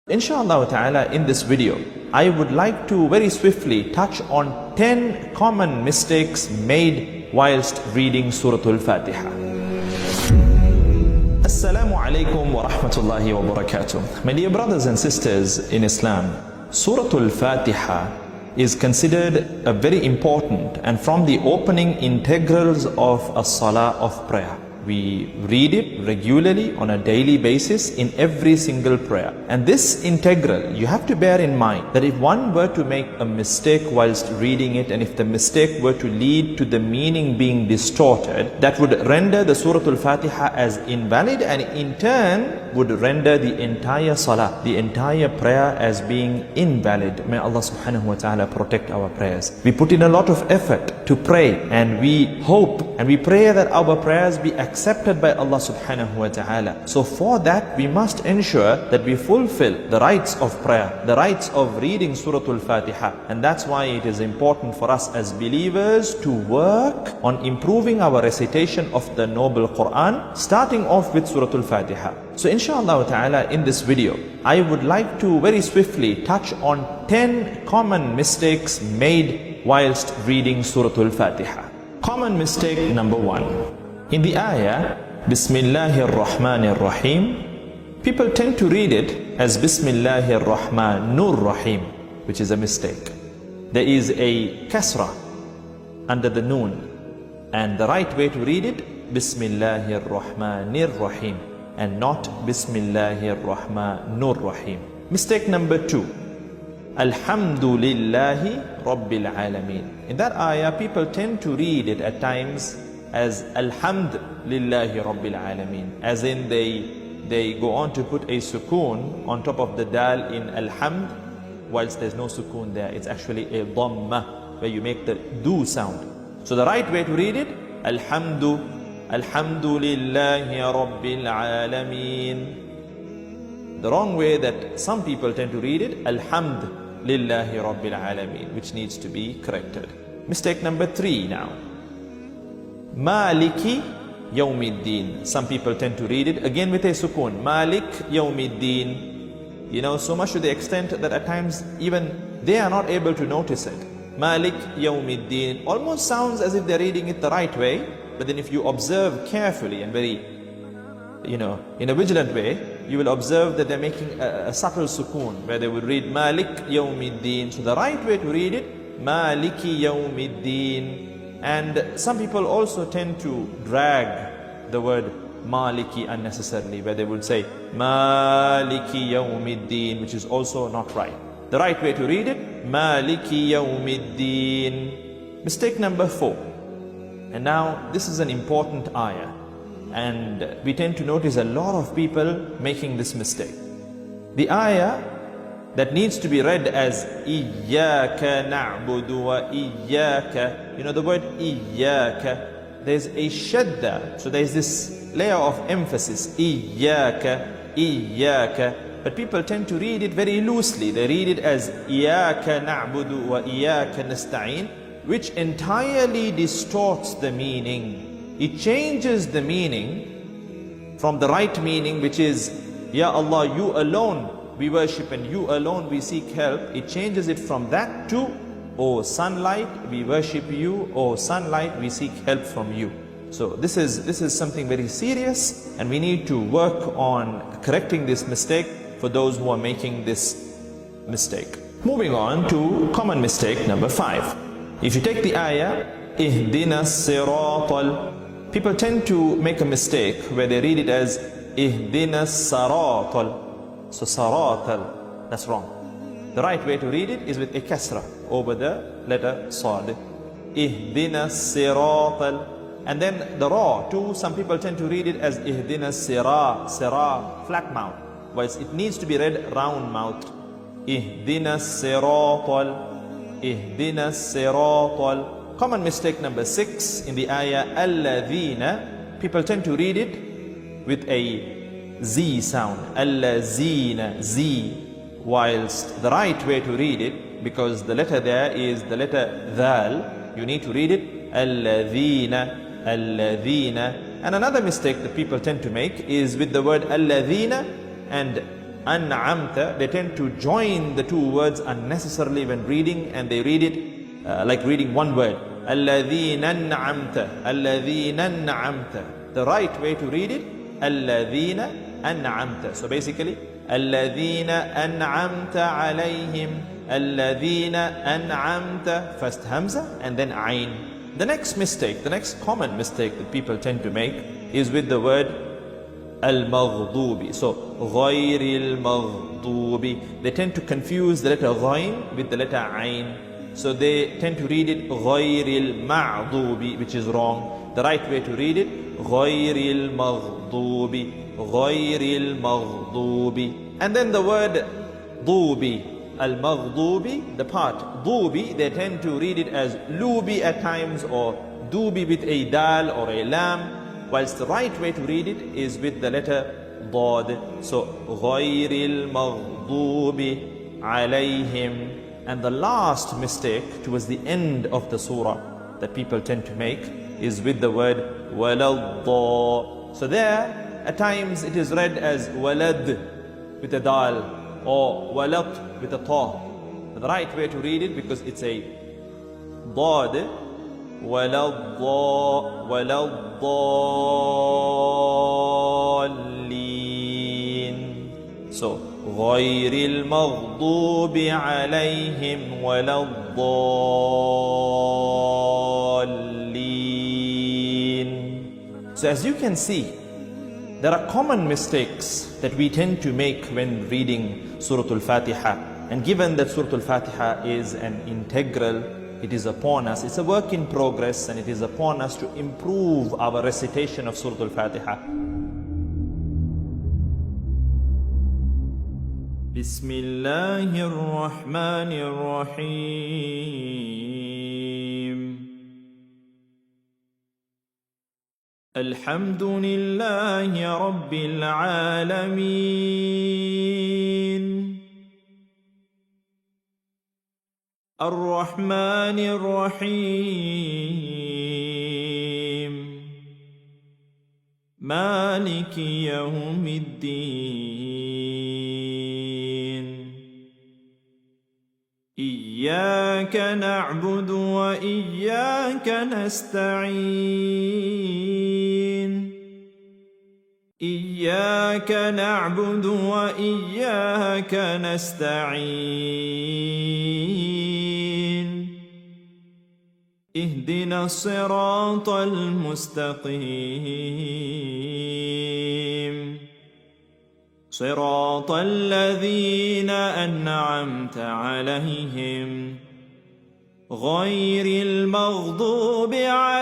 Inshallah ta'ala, in this video, I would like to very swiftly touch on 10 common mistakes made whilst reading Surah-Al-Fatiha. Assalamu alaikum wa rahmatullahi wa barakatuh. My dear brothers and sisters in Islam, Surah-Al-Fatiha is considered a very important and from the opening integrals of a salah of prayer. We read it regularly on a daily basis in every single prayer. And this integral, you have to bear in mind that if one were to make a mistake whilst reading it, and if the mistake were to lead to the meaning being distorted, that would render the Surah-Al-Fatiha as invalid, and in turn would render the entire salah, the entire prayer, as being invalid. May Allah subhanahu wa ta'ala protect our prayers. We put in a lot of effort to pray, and we hope and we pray that our prayers be accepted by Allah subhanahu wa ta'ala. So for that, we must ensure that we fulfill the rights of prayer, the rights of reading Surah-Al-Fatiha. And that's why it is important for us as believers to work on improving our recitation of the noble Quran, starting off with Surah-Al-Fatiha. So inshallah ta'ala, in this video, I would like to very swiftly touch on 10 common mistakes made whilst reading Surah-Al-Fatiha. Common mistake number 1. In the ayah, Bismillahir Rahmanir Rahim, people tend to read it as Bismillahir Rahmanur Rahim, which is a mistake. There is a kasra under the noon, and the right way to read it, Bismillahir Rahmanir Rahim, and not Bismillahir Rahmanur Rahim. Mistake number 2, Alhamdulillahi Rabbil Alameen. In that ayah, people tend to read it at times as Alhamdulillahi Rabbil Alameen, as in they go on to put a sukoon on top of the dal in Alhamd, whilst there's no sukoon there. It's actually a dhamma, where you make the do sound. So the right way to read it, Alhamdulillahi Rabbil Alameen. The wrong way that some people tend to read it, Alhamdulillahi Rabbil Alameen, which needs to be corrected. Mistake number 3 now. Maliki Yawmiddin. Some people tend to read it again with a sukoon. Malik Yawmiddin. You know, so much to the extent that at times even they are not able to notice it. Malik Yawmiddin almost sounds as if they're reading it the right way, but then if you observe carefully and very, in a vigilant way, you will observe that they're making a subtle sukoon, where they would read Malik Yawmiddin. So the right way to read it, Maliki Yawmiddin. And some people also tend to drag the word Maliki unnecessarily, where they would say Maliki Yawmiddin, which is also not right. The right way to read it, Maliki Yawmiddin. Mistake number 4. And now this is an important ayah, and we tend to notice a lot of people making this mistake. The ayah that needs to be read as Iyyaka na'budu wa Iyyaka. You know the word Iyyaka, there's a shadda, so there's this layer of emphasis, Iyyaka, Iyyaka. But people tend to read it very loosely. They read it as Iyyaka na'budu wa Iyyaka nasta'in, which entirely distorts the meaning. It changes the meaning from the right meaning, which is Ya Allah, you alone we worship and you alone we seek help. It changes it from that to, O sunlight, we worship you, O sunlight, we seek help from you. So this is something very serious, and we need to work on correcting this mistake for those who are making this mistake. Moving on to common mistake number 5. If you take the ayah, Ihdina siratal, people tend to make a mistake where they read it as Ihdina siratal. So saratal, that's wrong. The right way to read it is with a kasra over the letter sad. Ihdina siratal. And then the ra too, some people tend to read it as Ihdina sira, flat mouth, whilst it needs to be read round mouthed. Ihdina siratal, Ihdina siratal. Common mistake number 6 in the ayah, Alladhina, people tend to read it with a Z sound, Allazina, Z, whilst the right way to read it, because the letter there is the letter Dhal, you need to read it Alladhina, Alladhina. And another mistake that people tend to make is with the word Alladhina and an'amta, they tend to join the two words unnecessarily when reading, and they read it like reading one word. الَّذِينَ أَنْعَمْتَ الَّذِينَ أَنْعَمْتَ. The right way to read it, الَّذِينَ أَنْعَمْتَ. So basically, الَّذِينَ أَنْعَمْتَ عَلَيْهِمْ الَّذِينَ أَنْعَمْتَ. First hamza and then ayn. The next mistake, the next common mistake that people tend to make is with the word al-maghdubi. So, غَيْرِ الْمَغْضُوبِ. They tend to confuse the letter ghayn with the letter ayn. So they tend to read it غَيْرِ الْمَعْضُوبِ, which is wrong. The right way to read it, غَيْرِ الْمَغْضُوبِ غَيْرِ الْمَغْضُوبِ. And then the word ضُوبِ, al-maghdubi, the part ضُوبِ, they tend to read it as lubi at times, or dubi with a dal or a lam, whilst the right way to read it is with the letter ضاد. So غَيْرِ الْمَغْضُوبِ عَلَيْهِمْ. And the last mistake towards the end of the surah that people tend to make is with the word waladda. So there, at times it is read as walad with a dal, or walat with a ta. The right way to read it, because it's a dad, waladda, waladdallin. So غَيْرِ الْمَغْضُوبِ عَلَيْهِمْ وَلَا الضَّالِّينَ. So as you can see, there are common mistakes that we tend to make when reading Surah-Al-Fatiha. And given that Surah-Al-Fatiha is an integral, it is upon us, it's a work in progress, and it is upon us to improve our recitation of Surah-Al-Fatiha. بسم الله الرحمن الرحيم. الحمد لله رب العالمين. الرحمن الرحيم. مالك يوم الدين. إياك نعبد وإياك نستعين. إياك نعبد وإياك نستعين. اهدنا الصراط المستقيم. صراط الذين أنعمت عليهم غير المغضوب عليهم